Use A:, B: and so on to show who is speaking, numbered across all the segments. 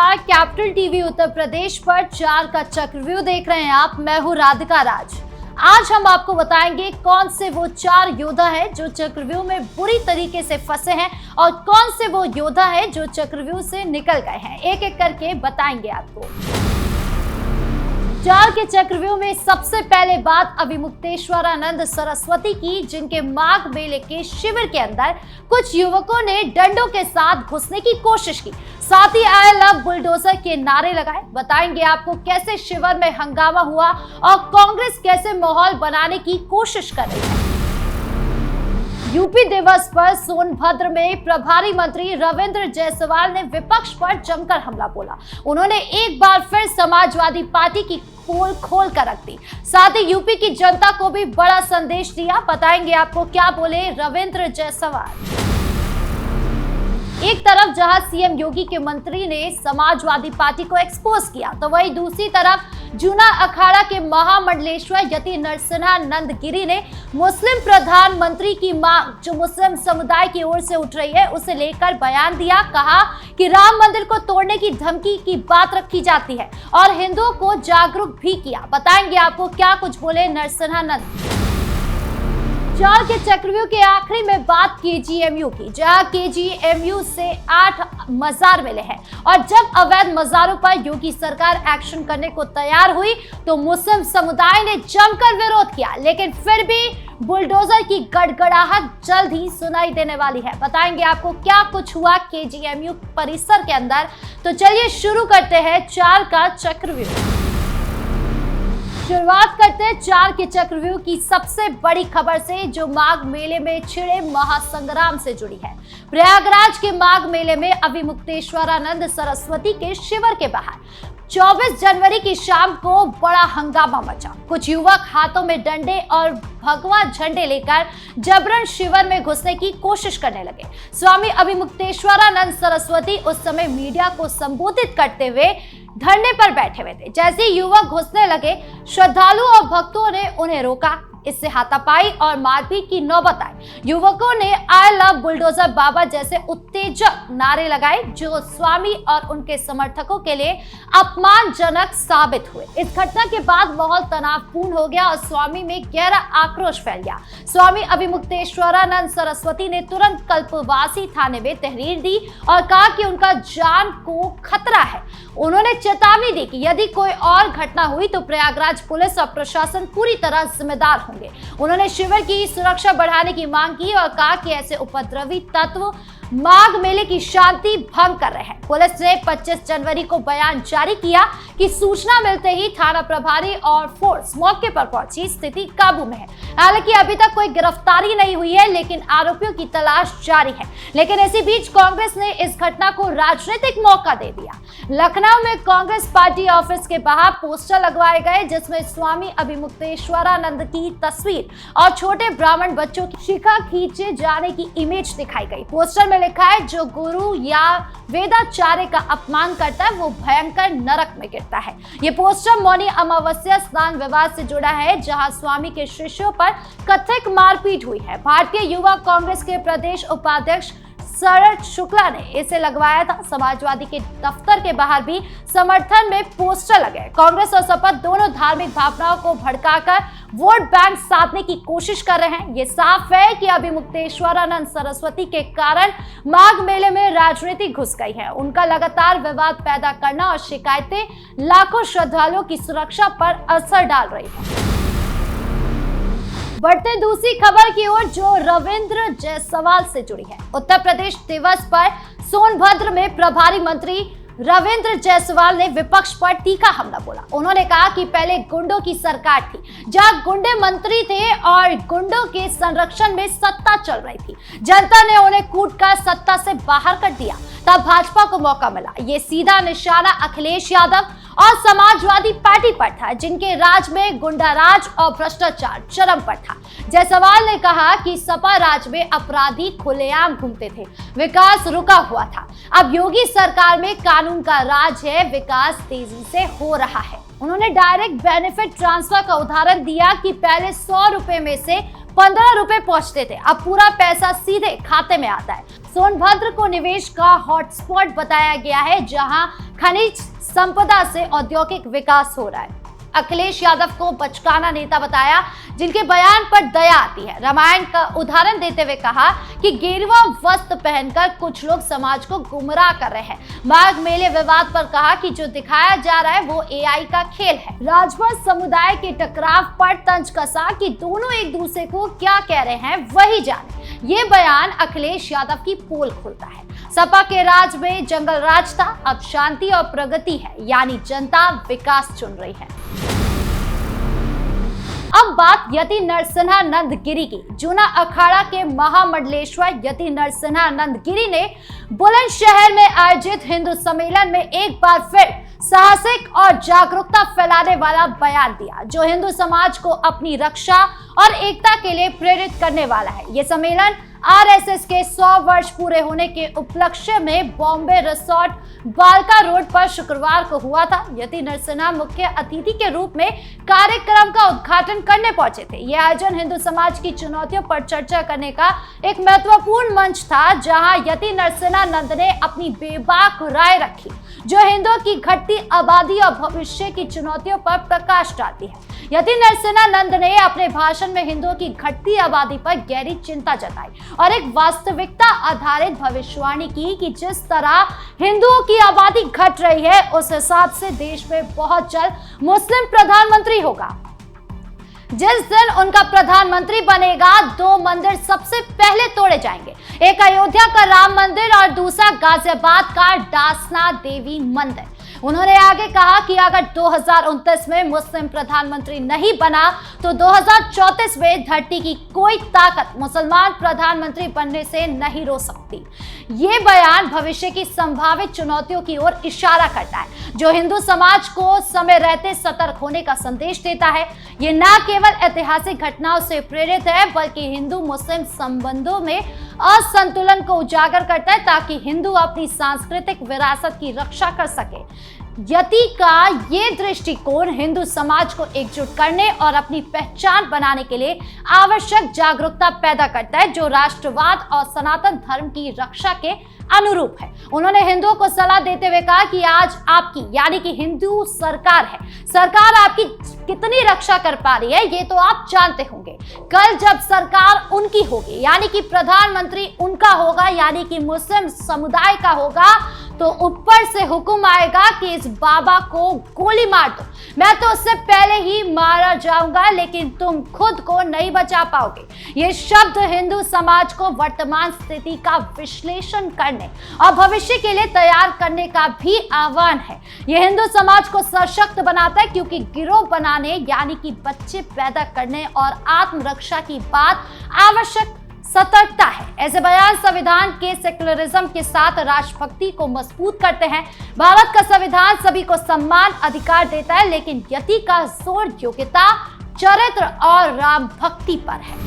A: नमस्कार, capital TV Uttar Pradesh पर 4 का चक्रव्यूह देख रहे हैं आप। मैं हूं राधिका राज। आज हम आपको बताएंगे कौन से वो 4 योद्धा हैं जो चक्रव्यूह में बुरी तरीके से फंसे हैं और कौन से वो योद्धा हैं जो चक्रव्यूह से निकल गए हैं। एक एक करके बताएंगे आपको। 4 के चक्रव्यूह में सबसे पहले बात अभिमुक्तेश्वरानंद सरस्वती की, जिनके माघ मेले के शिविर के अंदर कुछ युवकों ने डंडों के साथ घुसने की कोशिश की, साथ ही आई लव बुलडोजर के नारे लगाए। बताएंगे आपको कैसे शिविर में हंगामा हुआ और कांग्रेस कैसे माहौल बनाने की कोशिश कर रही है। यूपी दिवस पर सोनभद्र में प्रभारी मंत्री रविंद्र जायसवाल ने विपक्ष पर जमकर हमला बोला। उन्होंने एक बार फिर समाजवादी पार्टी की पोल खोल कर रख दी, साथ ही यूपी की जनता को भी बड़ा संदेश दिया। बताएंगे आपको क्या बोले रविंद्र जायसवाल। एक तरफ जहां सीएम योगी के मंत्री ने समाजवादी पार्टी को एक्सपोज किया, तो वहीं दूसरी तरफ जूना अखाड़ा के महामंडलेश्वर यति नरसिम्हा गिरी ने मुस्लिम प्रधानमंत्री की मांग, जो मुस्लिम समुदाय की ओर से उठ रही है, उसे लेकर बयान दिया। कहा कि राम मंदिर को तोड़ने की धमकी की बात रखी जाती है और हिंदुओं को जागरूक भी किया। बताएंगे आपको क्या कुछ बोले नरसिम्हा। 4 के चक्रव्यूह के आखिरी में बात केजीएमयू की, जहां केजीएमयू से 8 मजार मिले हैं और जब अवैध मजारों पर योगी सरकार एक्शन करने को तैयार हुई तो मुस्लिम समुदाय ने जमकर विरोध किया, लेकिन फिर भी बुलडोजर की गड़गड़ाहट जल्द ही सुनाई देने वाली है। बताएंगे आपको क्या कुछ हुआ केजीएमयू परिसर के अंदर। तो चलिए शुरू करते हैं 4 का चक्रव्यूह। शुरुआत करते हैं 4 के चक्रव्यूह की सबसे बड़ी खबर से, जो माघ मेले में छिड़े महासंग्राम से जुड़ी है। प्रयागराज के माघ मेले में अभिमुक्तेश्वरानंद सरस्वती के शिविर के बाहर 24 जनवरी की शाम को बड़ा हंगामा मचा। कुछ युवक हाथों में डंडे और भगवा झंडे लेकर जबरन शिविर में घुसने की कोशिश करने लगे। स्वामी अभिमुक्तेश्वरानंद सरस्वती उस समय मीडिया को संबोधित करते हुए धरने पर बैठे हुए थे। जैसे युवक घुसने लगे, श्रद्धालु और भक्तों ने उन्हें रोका। इससे हाथापाई और मारपीट की नौबत आई। युवकों ने आई लव बुलडोजर बाबा जैसे उत्तेजक नारे लगाए, जो स्वामी और उनके समर्थकों के लिए अपमानजनक साबित हुए। इस घटना के बाद माहौल तनावपूर्ण हो गया और स्वामी में गहरा आक्रोश फैल गया। स्वामी अभिमुक्तेश्वरानंद सरस्वती ने तुरंत कल्पवासी थाने में तहरीर दी और कहा कि उनका जान को खतरा है। उन्होंने चेतावनी दी कि यदि कोई और घटना हुई तो प्रयागराज पुलिस और प्रशासन पूरी तरह जिम्मेदार होंगे। उन्होंने शिविर की सुरक्षा बढ़ाने की मांग की और कहा कि ऐसे उपद्रवी तत्व माघ मेले की शांति भंग कर रहे हैं। पुलिस ने 25 जनवरी को बयान जारी किया कि सूचना मिलते ही थाना प्रभारी और फोर्स मौके पर पहुंची, स्थिति काबू में है। हालांकि अभी तक कोई गिरफ्तारी नहीं हुई है, लेकिन आरोपियों की तलाश जारी है। लेकिन इसी बीच कांग्रेस ने इस घटना को राजनीतिक मौका दे दिया। लखनऊ में कांग्रेस पार्टी ऑफिस के बाहर पोस्टर लगवाए गए, जिसमें स्वामी अभिमुक्तेश्वरानंद की तस्वीर और छोटे ब्राह्मण बच्चों की शिखा खींचे जाने की इमेज दिखाई गई। पोस्टर में लिखा है, जो गुरु या वेदाचार्य का अपमान करता है वो भयंकर नरक में गिरता है। ये पोस्टर मौनी अमावस्या स्नान विवाद से जुड़ा है, जहां स्वामी के शिष्यों पर कथित मारपीट हुई है। भारतीय युवा कांग्रेस के प्रदेश उपाध्यक्ष शरद शुक्ला ने इसे लगवाया था। समाजवादी के दफ्तर के बाहर भी समर्थन में पोस्टर लगे। कांग्रेस और सपा दोनों धार्मिक भावनाओं को भड़काकर वोट बैंक साधने की कोशिश कर रहे हैं। ये साफ है कि अभिमुक्तेश्वरानंद सरस्वती के कारण माघ मेले में राजनीति घुस गई है। उनका लगातार विवाद पैदा करना और शिकायतें लाखों श्रद्धालुओं की सुरक्षा पर असर डाल रही है। बढ़ते दूसरी खबर की ओर, जो रविंद्र जायसवाल से जुड़ी है। उत्तर प्रदेश दिवस पर सोनभद्र में प्रभारी मंत्री रविंद्र जायसवाल ने विपक्ष पर तीखा हमला बोला। उन्होंने कहा कि पहले गुंडों की सरकार थी, जहां गुंडे मंत्री थे और गुंडों के संरक्षण में सत्ता चल रही थी। जनता ने उन्हें कूटकर सत्ता से बाहर कर दिया, तब भाजपा को मौका मिला। ये सीधा निशाना अखिलेश यादव और समाजवादी पार्टी पर था, जिनके राज में गुंडाराज और भ्रष्टाचार चरम पर था। जायसवाल ने कहा कि सपा राज में अपराधी खुलेआम घूमते थे, विकास रुका हुआ था। अब योगी सरकार में कानून का राज है, विकास तेजी से हो रहा है। उन्होंने डायरेक्ट बेनिफिट ट्रांसफर का उदाहरण दिया कि पहले 100 रुपए में से 15 रुपए पहुंचते थे, अब पूरा पैसा सीधे खाते में आता है। सोनभद्र को निवेश का हॉटस्पॉट बताया गया है, जहां खनिज संपदा से औद्योगिक विकास हो रहा है। अखिलेश यादव को बचकाना नेता बताया, जिनके बयान पर दया आती है। रामायण का उदाहरण देते हुए कहा कि गेरुआ वस्त्र पहनकर कुछ लोग समाज को गुमराह कर रहे हैं। माघ मेले विवाद पर कहा कि जो दिखाया जा रहा है वो एआई का खेल है। राजभर समुदाय के टकराव पर तंज कसा कि दोनों एक दूसरे को क्या कह रहे हैं वही जाने। ये बयान अखिलेश यादव की पोल खोलता है। सपा के राज में जंगल राज था, अब शांति और प्रगति है, यानी जनता विकास चुन रही है। अब बात यति नरसिंहानंद गिरी की। जूना अखाड़ा के महामंडलेश्वर यति नरसिंहानंद गिरी ने बुलंदशहर में आयोजित हिंदू सम्मेलन में एक बार फिर साहसिक और जागरूकता फैलाने वाला बयान दिया, जो हिंदू समाज को अपनी रक्षा और एकता के लिए प्रेरित करने वाला है। ये सम्मेलन आरएसएस के 100 वर्ष पूरे होने के उपलक्ष्य में बॉम्बे रिसोर्ट बालका रोड पर शुक्रवार को हुआ था। यति नरसिन्हा मुख्य अतिथि के रूप में कार्यक्रम का उद्घाटन करने पहुंचे थे। यह आयोजन हिंदू समाज की चुनौतियों पर चर्चा करने का एक महत्वपूर्ण मंच था, जहां यति नरसिन्हानंद ने अपनी बेबाक राय रखी, जो हिंदुओं की घटती आबादी और भविष्य की चुनौतियों पर प्रकाश डालती है। यति नरसिन्हानंद ने अपने भाषण में हिंदुओं की घटती आबादी पर गहरी चिंता जताई और एक वास्तविकता आधारित भविष्यवाणी की कि जिस तरह हिंदुओं की आबादी घट रही है, उस हिसाब से देश में बहुत जल्द मुस्लिम प्रधानमंत्री होगा। जिस दिन उनका प्रधानमंत्री बनेगा, 2 मंदिर सबसे पहले तोड़े जाएंगे, एक अयोध्या का राम मंदिर और दूसरा गाजियाबाद का डासना देवी मंदिर। उन्होंने आगे कहा कि अगर 2029 में मुस्लिम प्रधानमंत्री नहीं बना तो 2034 में धरती की कोई ताकत मुसलमान प्रधानमंत्री बनने से नहीं रोक सकती। ये बयान भविष्य की संभावित चुनौतियों की ओर इशारा करता है, जो हिंदू समाज को समय रहते सतर्क होने का संदेश देता है। ये न केवल ऐतिहासिक घटनाओं से प्रेरित है, बल्कि हिंदू मुस्लिम संबंधों में असंतुलन को उजागर करता है, ताकि हिंदू अपनी सांस्कृतिक विरासत की रक्षा कर सके। यति का ये दृष्टिकोण हिंदू समाज को एकजुट करने और अपनी पहचान बनाने के लिए आवश्यक जागरूकता पैदा करता है, जो राष्ट्रवाद और सनातन धर्म की रक्षा के अनुरूप है। उन्होंने हिंदुओं को सलाह देते हुए कहा कि आज आपकी यानी कि हिंदू सरकार है, सरकार आपकी कितनी रक्षा कर पा रही है ये तो आप जानते होंगे। कल जब सरकार उनकी होगी, यानी कि प्रधानमंत्री उनका होगा, यानी कि मुस्लिम समुदाय का होगा, तो ऊपर से हुक्म आएगा कि इस बाबा को गोली मार दो। मैं तो उससे पहले ही मारा जाऊंगा, लेकिन तुम खुद को नहीं बचा पाओगे। ये शब्द हिंदू समाज को वर्तमान स्थिति का विश्लेषण करने और भविष्य के लिए तैयार करने का भी आह्वान है। ये हिंदू समाज को सशक्त बनाता है, क्योंकि गिरोह बनाने यानी कि बच्चे पैदा करने और आत्मरक्षा की बात आवश्यक सतर्कता है। ऐसे बयान संविधान के सेक्युलरिज्म के साथ राष्ट्रभक्ति को मजबूत करते हैं। भारत का संविधान सभी को सम्मान अधिकार देता है, लेकिन यति का जोर योग्यता, चरित्र और राम भक्ति पर है।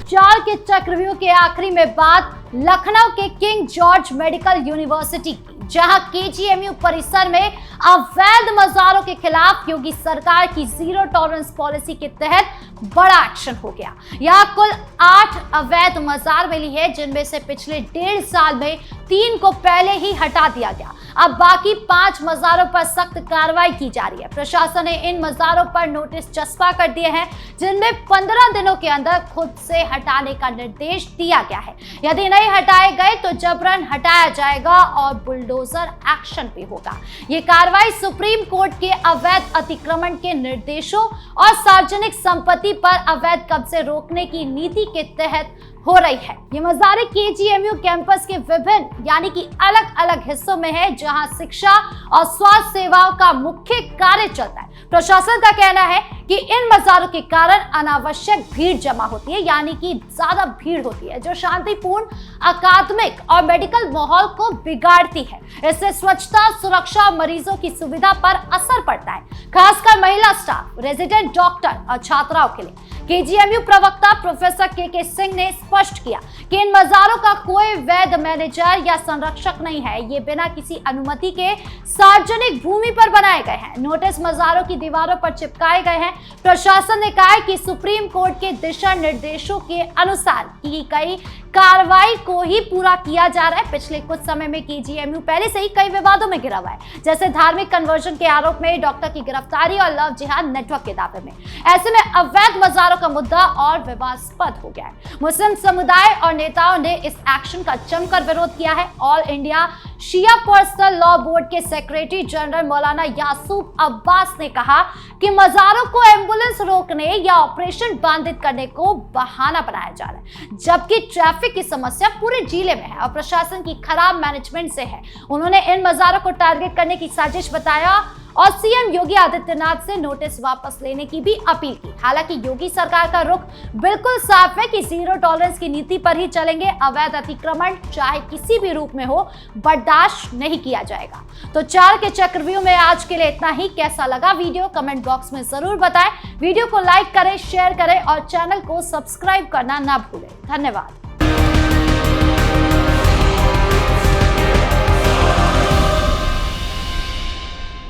A: चार के चक्रव्यूह के आखिरी में बात लखनऊ के किंग जॉर्ज मेडिकल यूनिवर्सिटी की, जहां केजीएमयू परिसर में अवैध मज़ारों के खिलाफ योगी सरकार की जीरो टॉलरेंस पॉलिसी के तहत बड़ा एक्शन हो गया। यहाँ कुल 8 अवैध मज़ार मिली है, जिनमें से पिछले 1.5 साल में 3 को पहले ही हटा दिया गया। अब बाकी 5 मज़ारों पर सख्त कार्रवाई की जा रही है। प्रशासन ने इन मज़ारों पर नोटिस चस्पा कर दिए हैं, जिनमें 15 दिनों के अंदर खुद से हटाने का निर्देश दिया गया है। यदि नहीं हटाए गए तो जबरन हटाया जाएगा और बुलडोजर एक्शन भी होगा। ये कार्रवाई सुप्रीम कोर्ट के अवैध अतिक्रमण के निर्देशों और सार्वजनिक संपत्ति पर अवैध कब्जे रोकने की नीति के तहत हो रही है। ये मज़ारें केजीएमयू कैंपस के विभिन्न यानी कि अलग अलग हिस्सों में है, जहां शिक्षा और स्वास्थ्य सेवाओं का मुख्य कार्य चलता है। प्रशासन का कहना है कि इन मज़ारों के कारण अनावश्यक भीड़ जमा होती है, यानी कि ज्यादा भीड़ होती है, जो शांतिपूर्ण अकादमिक और मेडिकल माहौल को बिगाड़ती है। इससे स्वच्छता, सुरक्षा और मरीजों की सुविधा पर असर पड़ता है, खासकर महिला स्टाफ, रेजिडेंट डॉक्टर और छात्राओं के लिए। केजीएमयू प्रवक्ता प्रोफेसर के सिंह ने स्पष्ट किया कि इन मजारों का कोई वैध मैनेजर या संरक्षक नहीं है। ये बिना किसी अनुमति के सार्वजनिक भूमि पर बनाए गए हैं। नोटिस मजारों की दीवारों पर चिपकाए गए हैं। प्रशासन ने कहा है कि सुप्रीम कोर्ट के दिशा निर्देशों के अनुसार की गई कार्रवाई को ही पूरा किया जा रहा है। पिछले कुछ समय में केजीएमयू पहले से ही कई विवादों में घिरा हुआ है, जैसे धार्मिक कन्वर्जन के आरोप में, डॉक्टर की गिरफ्तारी और लव जिहाद नेटवर्क के दावे में। ऐसे में अवैध मजारों का मुद्दा और विवादास्पद हो गया है। मुस्लिम समुदाय और नेताओं ने इस एक्शन का जमकर विरोध किया है। ऑल इंडिया शिया पर्सनल लॉ बोर्ड के सेक्रेटरी जनरल मौलाना यासूब अब्बास ने कहा कि मजारों को एम्बुलेंस रोकने या ऑपरेशन बाधित करने को बहाना बनाया जा रहा है, जबकि ट्रैफिक की समस्या पूरे जिले में है और प्रशासन की खराब मैनेजमेंट से है। उन्होंने इन मजारों को टारगेट करने की साजिश बताया और सीएम योगी आदित्यनाथ से नोटिस वापस लेने की भी अपील की। हालांकि योगी सरकार का रुख बिल्कुल साफ है कि जीरो टॉलरेंस की नीति पर ही चलेंगे। अवैध अतिक्रमण चाहे किसी भी रूप में हो बर्दाश्त नहीं किया जाएगा। तो 4 के चक्रव्यूह में आज के लिए इतना ही। कैसा लगा वीडियो कमेंट बॉक्स में जरूर बताएं। वीडियो को लाइक करें, शेयर करें और चैनल को सब्सक्राइब करना ना भूलें। धन्यवाद।